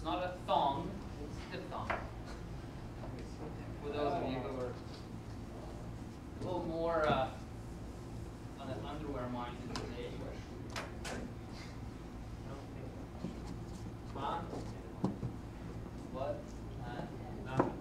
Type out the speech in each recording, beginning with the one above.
not a thong, it's diphthong. For those of you who are a little more on an underwear minded today. Huh? What? No.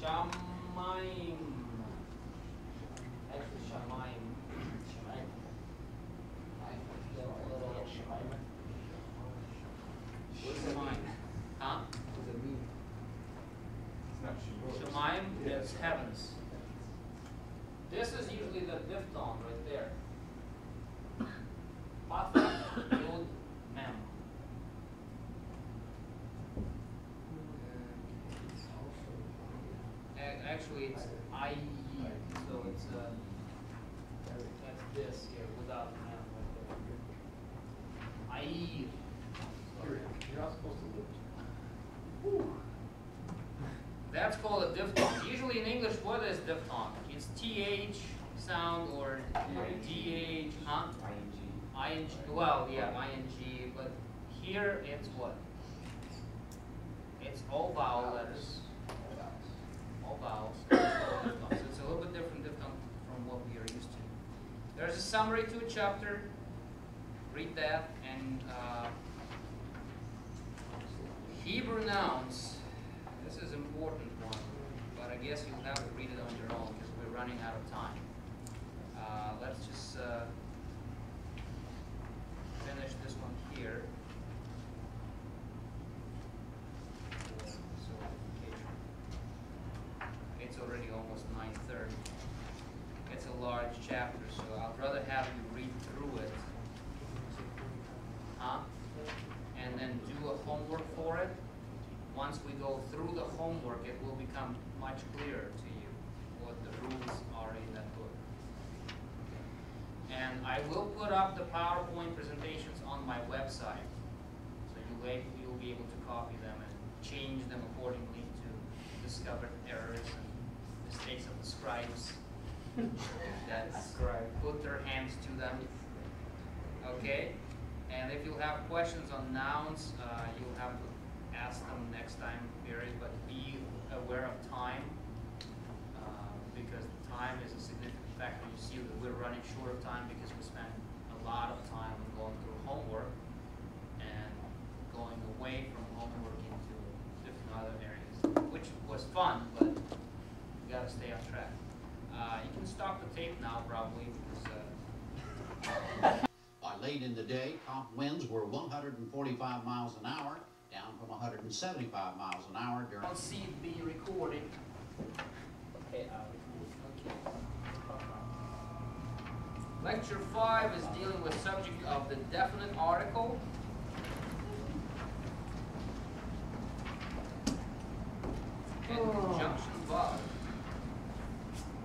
Shamayim. Actually, Shamayim. Shamayim. What's Shamayim? Huh? What does it mean? It's not Shamayim is heavens. This is usually the diphthong right there. Patha, Yod, Mem. Actually, it's I, so it's that's this here without the mem right there. I. You're not supposed to live. That's called a diphthong. Usually in English, what is diphthong? It's TH sound or DH, huh? ING. Well, yeah, ING, but here it's what? It's all vowel letters. All vowels. So it's a little bit different diphthong from what we are used to. There's a summary to a chapter. Read that. And Hebrew nouns. This is an important one, but I guess you'll have to read it on your own because we're running out of time. Let's just finish this one here. It's already almost 9:30. It's a large chapter, so I'd rather have you read through it, and then do a homework for it. Once we go through the homework, it will become much clearer to you what the rules are in that book. And I will put up the PowerPoint presentations on my website, so you'll be able to copy them and change them accordingly to discover errors and mistakes of the scribes that put their hands to them. Okay? And if you have questions on nouns, you'll have to ask them next time period, but be aware of time, because time is a significant factor. You see that we're running short of time because we spend a lot of time going through homework and going away from homework into different other areas, which was fun, but you got to stay on track. You can stop the tape now probably because Late in the day, top winds were 145 miles an hour, down from 175 miles an hour during... I'll see it be recorded. Okay, okay. Lecture 5 is dealing with subject of the definite article. And conjunction verb.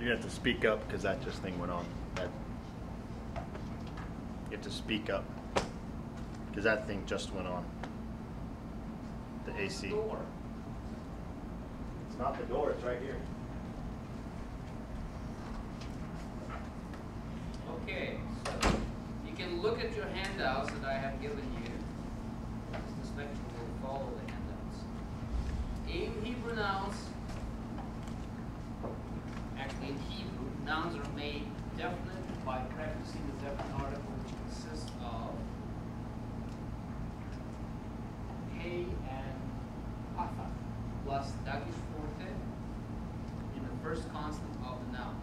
You have to speak up because that just thing went on. You have to speak up because that thing just went on. The AC. Door. It's not the door, it's right here. Okay, so you can look at your handouts that I have given you. This lecture will follow the handouts. In Hebrew nouns, actually in Hebrew, nouns are made definite by prefixing the definite article, which consists of hey and patha plus dagish forte in the first constant of the noun.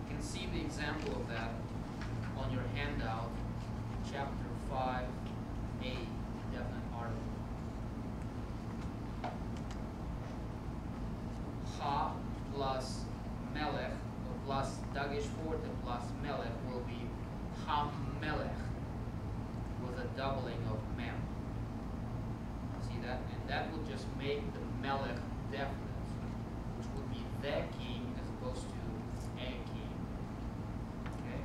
You can see the example of that on your handout, chapter 5a, definite article. Ha plus melech plus dagish forte plus melech will be ha-melech with a doubling of mem. See that? And that will just make the melech definite, which would be the king as opposed to a king. Okay?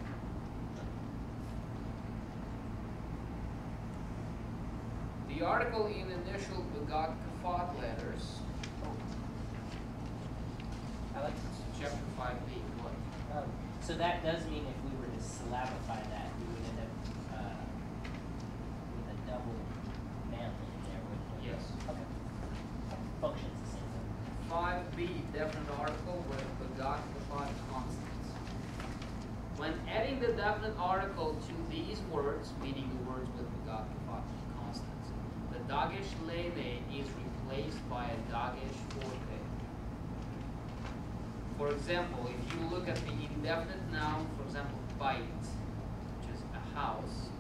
The article in initial begot kafat letters. I like Chapter 5b. What? so that does mean if we were to syllabify that, we would end up with a double mem in there, wouldn't we? words, meaning the words with the consonants. The dagesh lene is replaced by a dagesh forte. For example, if you look at the indefinite noun, for example, bite, which is a house,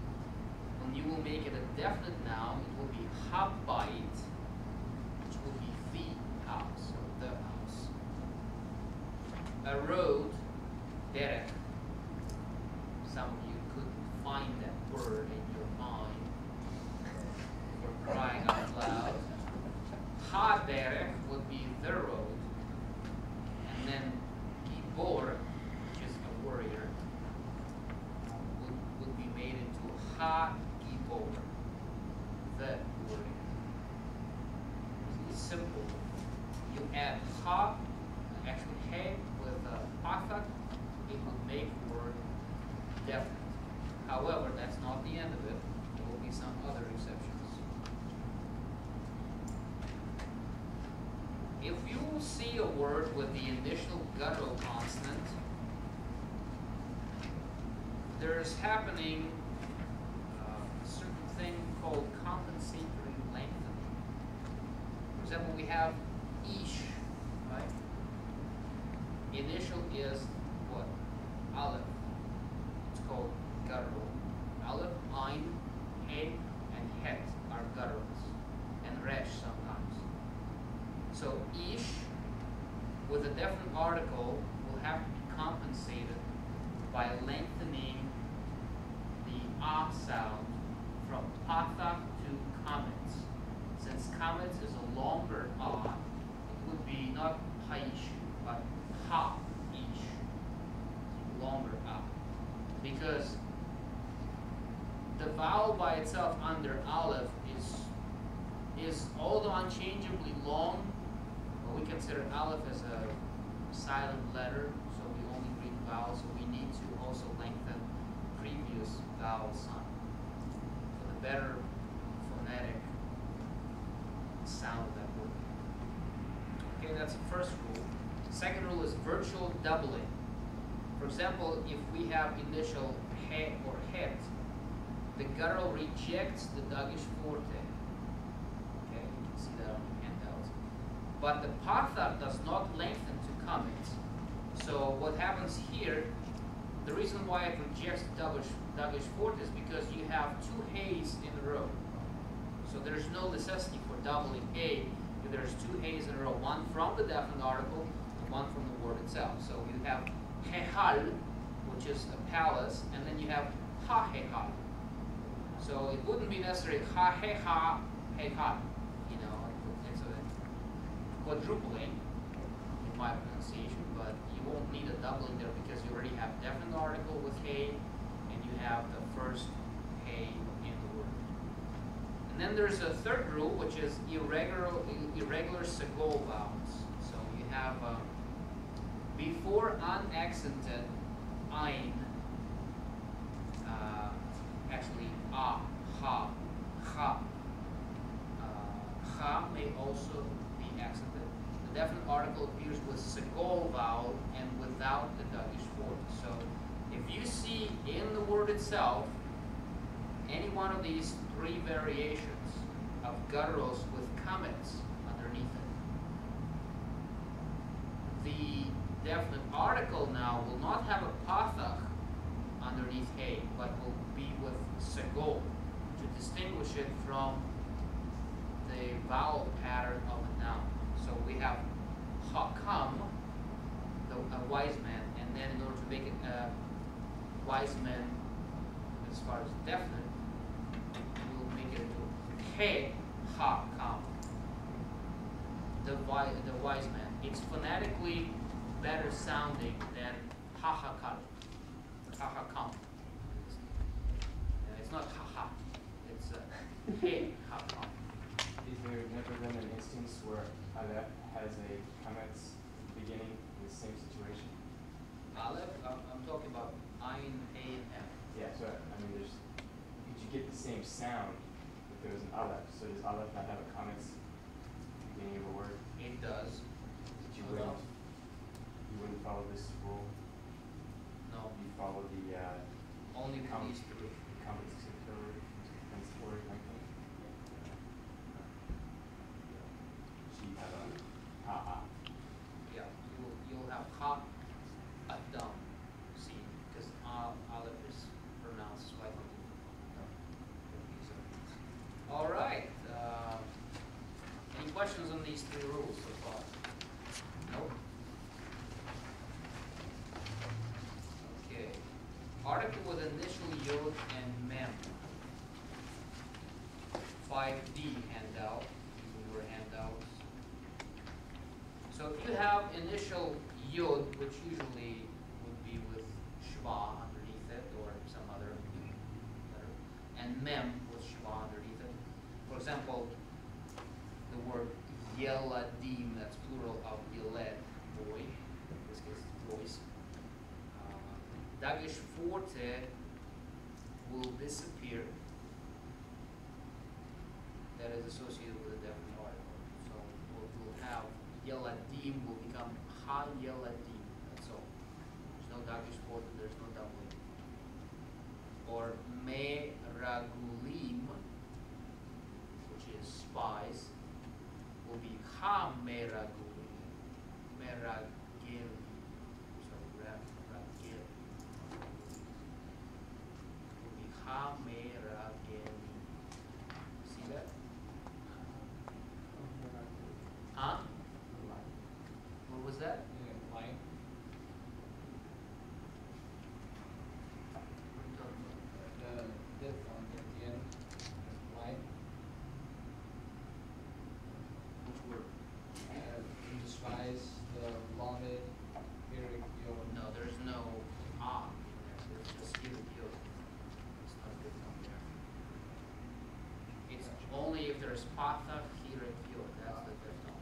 when you will make it a definite noun, it will be habait, which will be the house, or the house. A road, derech. Some of you couldn't find that word in your mind for crying out loud. Ha-derech would be the road, and then gibor, which is a warrior, would be made into ha-gibor, the warrior. It's simple. You add ha, actually he, with a pafak, it would make the word definite. However, that's not the end of it. There will be some other exceptions. If you see a word with the initial guttural consonant, there's happening a certain thing called compensatory lengthening. For example, we have ish, right? Initial is what? Aleph. It's called guttural. Aleph, ein, he, and het are gutturals, and resh sometimes. So ish, with a definite article, will have to be compensated by lengthening the ah sound from patha to kametz. Since kametz is a longer ah, it would be not haish, but ha-ish, longer ah. Because the vowel by itself under aleph is although unchangeably long, but we consider aleph as a silent letter, so we only read vowels, so we need to also lengthen previous vowel sound for the better phonetic sound of that word. Okay, that's the first rule. Second rule is virtual doubling. For example, if we have initial he or het, the guttural rejects the dagesh forte. Okay, you can see that on the handouts. But the patha does not lengthen to kametz. So what happens here, the reason why it rejects dagesh forte is because you have two he's in a row. So there's no necessity for doubling a if there's two he's in a row, one from the definite article and one from the word itself. So you have hehal, which is a palace, and then you have ha-hehal. So it wouldn't be necessary ha-he-ha, hehal. You know, it's a quadrupling in my pronunciation, but you won't need a doubling there because you already have definite article with he, and you have the first he in the word. And then there's a third rule, which is irregular segol vowels. So you have before unaccented ein, actually ah, ha, ha. Ha may also be accented. The definite article appears with segol vowel and without the dagesh forte. So if you see in the word itself any one of these three variations of gutturals with kametz underneath it, the definite article now will not have a pathach underneath he, but will be with segol to distinguish it from the vowel pattern of a noun. So we have hakam, a wise man, and then in order to make it a wise man as far as definite, we will make it into he hakam, the wise man. It's phonetically better sounding than ha-hakam. Ha-hakam. It's not ha-ha. It's he hakam. Is there never been an instance where Aleph has a kametz beginning in the same situation? Aleph, I'm talking about ein, he, and f. Yeah, so I mean, could you get the same sound if there was an Aleph? So does Aleph not have a kametz beginning of a word? It does. That you Hold wouldn't, on. you wouldn't follow this rule? No, You follow the only for Com- these three. kametz these three rules so far? Nope. Okay. Article with initial yod and mem. 5D handout, your handouts. So if you have initial yod, which usually would be with shva underneath it or some other letter, and mem with shva underneath it. For example, the word yeladim, that's plural of yeled, boy, in this case boys. Dagesh forte will disappear. That is associated with a definite article. So we'll have yeladim will become ha yeladim. That's all. There's no dagesh forte, there's no doubling. Or me ragulim, which is spies, will be ha me ragulim. Me ragil. So ragil. Will be ha me ragil. See that? Huh? What was that? Line. What are you talking about? The div on the end. Line. Which word? You despise the lauded Eric Yod. No, there's no ah in there. There's just given yod. It's not good on there. It's only if there's patha, hirik, yod. That's the diphthong.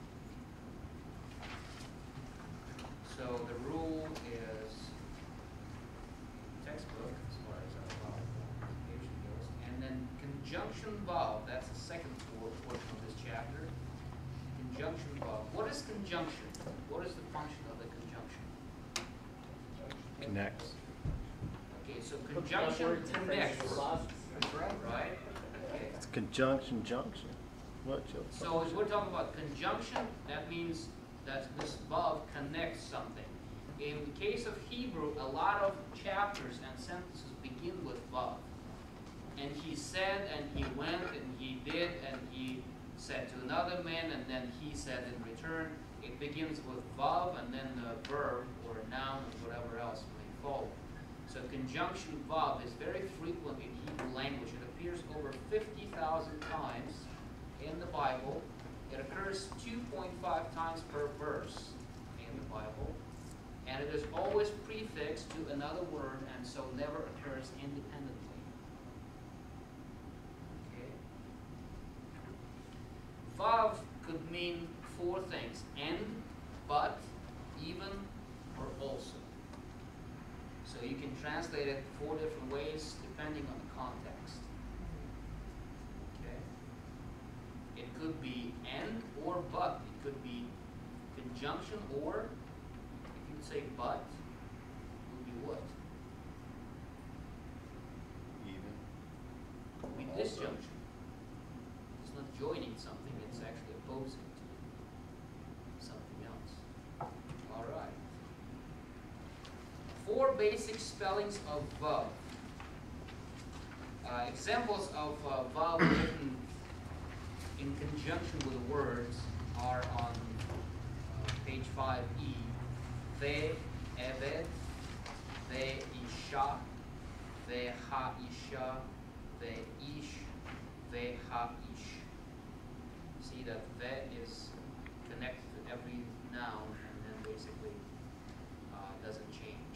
So the rule is textbook as far as our vowel classification goes. And then conjunction vav, that's the second portion of this chapter. Conjunction vav. What is conjunction? What is the function of the conjunction? Connects. Okay, so conjunction connects, right? Okay. It's conjunction junction. What, Joe? So as we're talking about conjunction, that means that this vav connects something. In the case of Hebrew, a lot of chapters and sentences begin with vav. And he said, and he went, and he did, and he said to another man, and then he said in return. It begins with vav, and then the verb, or a noun, or whatever else may follow. So conjunction vav is very frequent in Hebrew language. It appears over 50,000 times in the Bible. It occurs 2.5 times per verse in the Bible. And it is always prefixed to another word, and so never occurs independently. Okay. Vav could mean four things: and, but, even, or also. So you can translate it four different ways depending on the context. Okay. It could be and or but. It could be conjunction, or if you'd say but, it would be what? Even. It would be disjunction. It's not joining something, it's actually opposing to something else. All right. 4 basic spellings of vav. Examples of vav written in conjunction with words are on page 5e. Ve eved, ve isha, ve ha isha, ve ish, ve ha ish. See that ve is connected to every noun and then basically doesn't change.